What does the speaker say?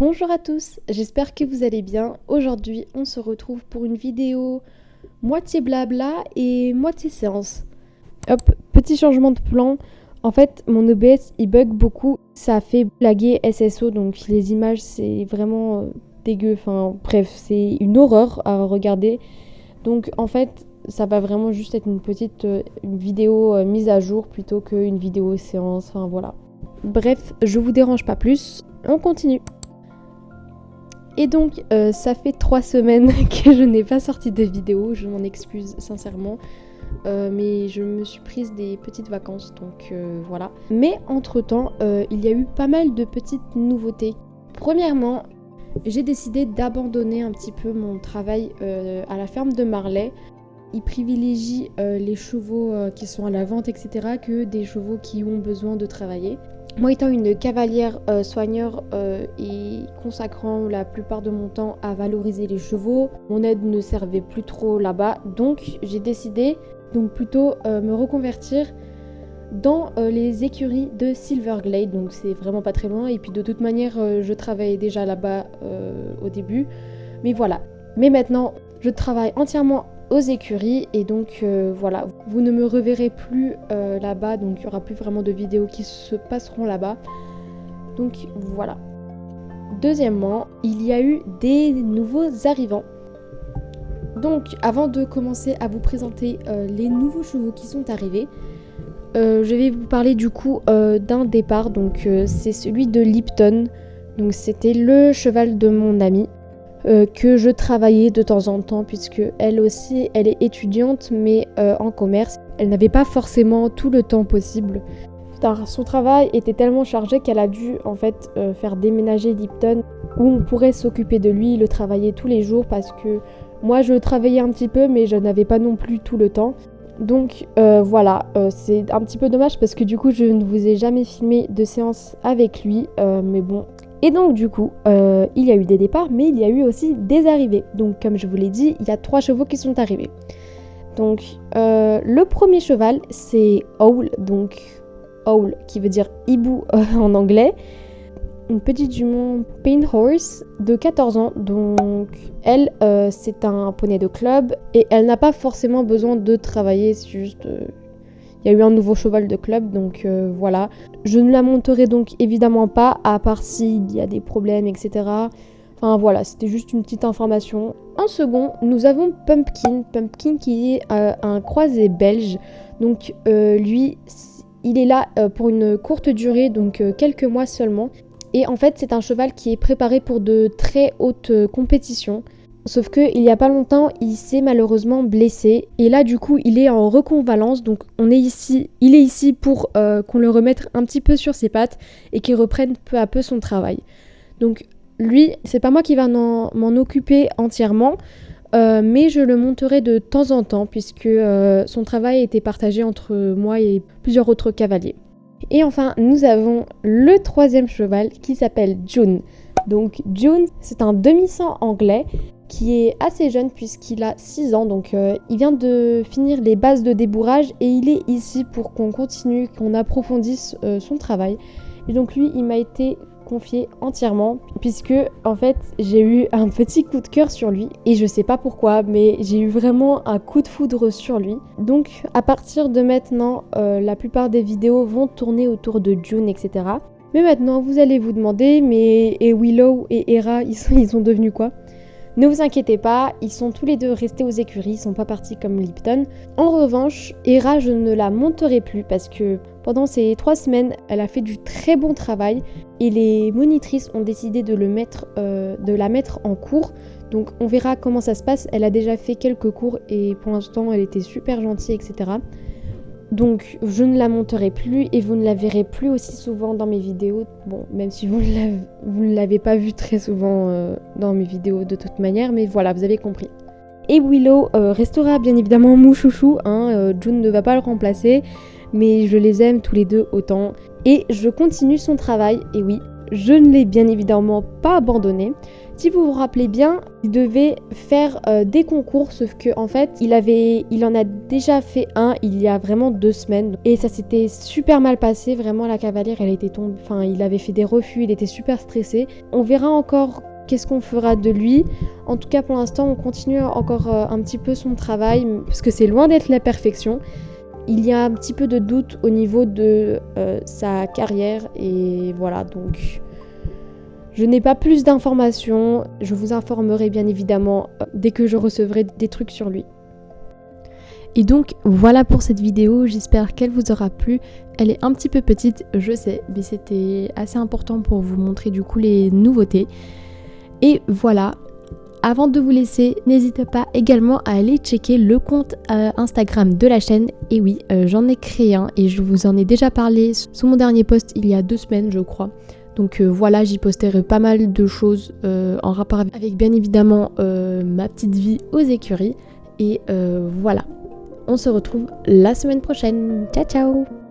Bonjour à tous, j'espère que vous allez bien. Aujourd'hui, on se retrouve pour une vidéo moitié blabla et moitié séance. Hop, petit changement de plan. En fait, mon OBS il bug beaucoup. Ça a fait blaguer SSO, donc les images c'est vraiment dégueu. Enfin bref, c'est une horreur à regarder. Donc en fait, ça va vraiment juste être une petite une vidéo mise à jour plutôt qu'une vidéo séance. Enfin voilà. Bref, je vous dérange pas plus. On continue. Et donc, ça fait 3 semaines que je n'ai pas sorti de vidéo, je m'en excuse sincèrement, mais je me suis prise des petites vacances, donc voilà. Mais entre-temps, il y a eu pas mal de petites nouveautés. Premièrement, j'ai décidé d'abandonner un petit peu mon travail à la ferme de Marley. Ils privilégient les chevaux qui sont à la vente, etc., que des chevaux qui ont besoin de travailler. Moi étant une cavalière soigneur et consacrant la plupart de mon temps à valoriser les chevaux, mon aide ne servait plus trop là-bas, donc j'ai décidé plutôt me reconvertir dans les écuries de Silverglade, donc c'est vraiment pas très loin, et puis de toute manière je travaillais déjà là-bas au début, mais voilà. Mais maintenant je travaille entièrement aux écuries et donc voilà, vous ne me reverrez plus là-bas, donc il n'y aura plus vraiment de vidéos qui se passeront là-bas, donc voilà. Deuxièmement, il y a eu des nouveaux arrivants. Donc avant de commencer à vous présenter les nouveaux chevaux qui sont arrivés, je vais vous parler du coup d'un départ, donc c'est celui de Lipton, donc c'était le cheval de mon amie. Que je travaillais de temps en temps puisque elle aussi elle est étudiante mais en commerce. Elle n'avait pas forcément tout le temps possible. Son travail était tellement chargé qu'elle a dû en fait faire déménager Lipton où on pourrait s'occuper de lui, le travailler tous les jours parce que moi je travaillais un petit peu mais je n'avais pas non plus tout le temps. Donc voilà, c'est un petit peu dommage parce que du coup je ne vous ai jamais filmé de séance avec lui, mais bon. Et donc du coup, il y a eu des départs, mais il y a eu aussi des arrivées. Donc comme je vous l'ai dit, il y a 3 chevaux qui sont arrivés. Donc le premier cheval, c'est Owl, donc Owl qui veut dire hibou en anglais. Une petite jument Paint Horse de 14 ans, donc elle, c'est un poney de club et elle n'a pas forcément besoin de travailler, c'est juste... Il y a eu un nouveau cheval de club, donc voilà. Je ne la monterai donc évidemment pas, à part s'il y a des problèmes, etc. Enfin voilà, c'était juste une petite information. En second, nous avons Pumpkin qui est un croisé belge. Donc lui, il est là pour une courte durée, donc quelques mois seulement. Et en fait, c'est un cheval qui est préparé pour de très hautes compétitions. Sauf que il y a pas longtemps, il s'est malheureusement blessé et là du coup, il est en reconvalence. Donc il est ici pour qu'on le remette un petit peu sur ses pattes et qu'il reprenne peu à peu son travail. Donc lui, c'est pas moi qui va m'en occuper entièrement, mais je le monterai de temps en temps puisque son travail a été partagé entre moi et plusieurs autres cavaliers. Et enfin, nous avons le 3e cheval qui s'appelle June. Donc June, c'est un demi-sang anglais qui est assez jeune puisqu'il a 6 ans, donc il vient de finir les bases de débourrage et il est ici pour qu'on continue, qu'on approfondisse son travail. Et donc lui, il m'a été confié entièrement puisque en fait j'ai eu un petit coup de cœur sur lui et je sais pas pourquoi, mais j'ai eu vraiment un coup de foudre sur lui. Donc à partir de maintenant, la plupart des vidéos vont tourner autour de June, etc. Mais maintenant vous allez vous demander, mais et Willow et Hera, ils sont devenus quoi ? Ne vous inquiétez pas, ils sont tous les deux restés aux écuries, ils sont pas partis comme Lipton. En revanche, Hera, je ne la monterai plus parce que pendant ces 3 semaines, elle a fait du très bon travail et les monitrices ont décidé de la mettre en cours. Donc on verra comment ça se passe. Elle a déjà fait quelques cours et pour l'instant, elle était super gentille, etc. Donc je ne la monterai plus et vous ne la verrez plus aussi souvent dans mes vidéos. Bon, même si vous ne l'avez pas vue très souvent dans mes vidéos de toute manière, mais voilà, vous avez compris. Et Willow restera bien évidemment mon chouchou, June ne va pas le remplacer, mais je les aime tous les deux autant. Et je continue son travail, et oui, je ne l'ai bien évidemment pas abandonné, Si vous vous rappelez bien, il devait faire des concours, sauf que en fait, il en a déjà fait un il y a vraiment 2 semaines. Et ça s'était super mal passé, vraiment la cavalière, elle était tombée, enfin il avait fait des refus, il était super stressé. On verra encore qu'est-ce qu'on fera de lui. En tout cas pour l'instant, on continue encore un petit peu son travail, parce que c'est loin d'être la perfection. Il y a un petit peu de doute au niveau de sa carrière, et voilà, donc je n'ai pas plus d'informations. Je vous informerai bien évidemment dès que je recevrai des trucs sur lui. Et donc voilà pour cette vidéo, j'espère qu'elle vous aura plu. Elle est un petit peu petite, je sais, mais c'était assez important pour vous montrer du coup les nouveautés. Et voilà, avant de vous laisser, n'hésitez pas également à aller checker le compte Instagram de la chaîne. Et oui, j'en ai créé un et je vous en ai déjà parlé sous mon dernier post il y a 2 semaines je crois. Donc voilà, j'y posterai pas mal de choses en rapport avec bien évidemment ma petite vie aux écuries. Et voilà, on se retrouve la semaine prochaine. Ciao ciao!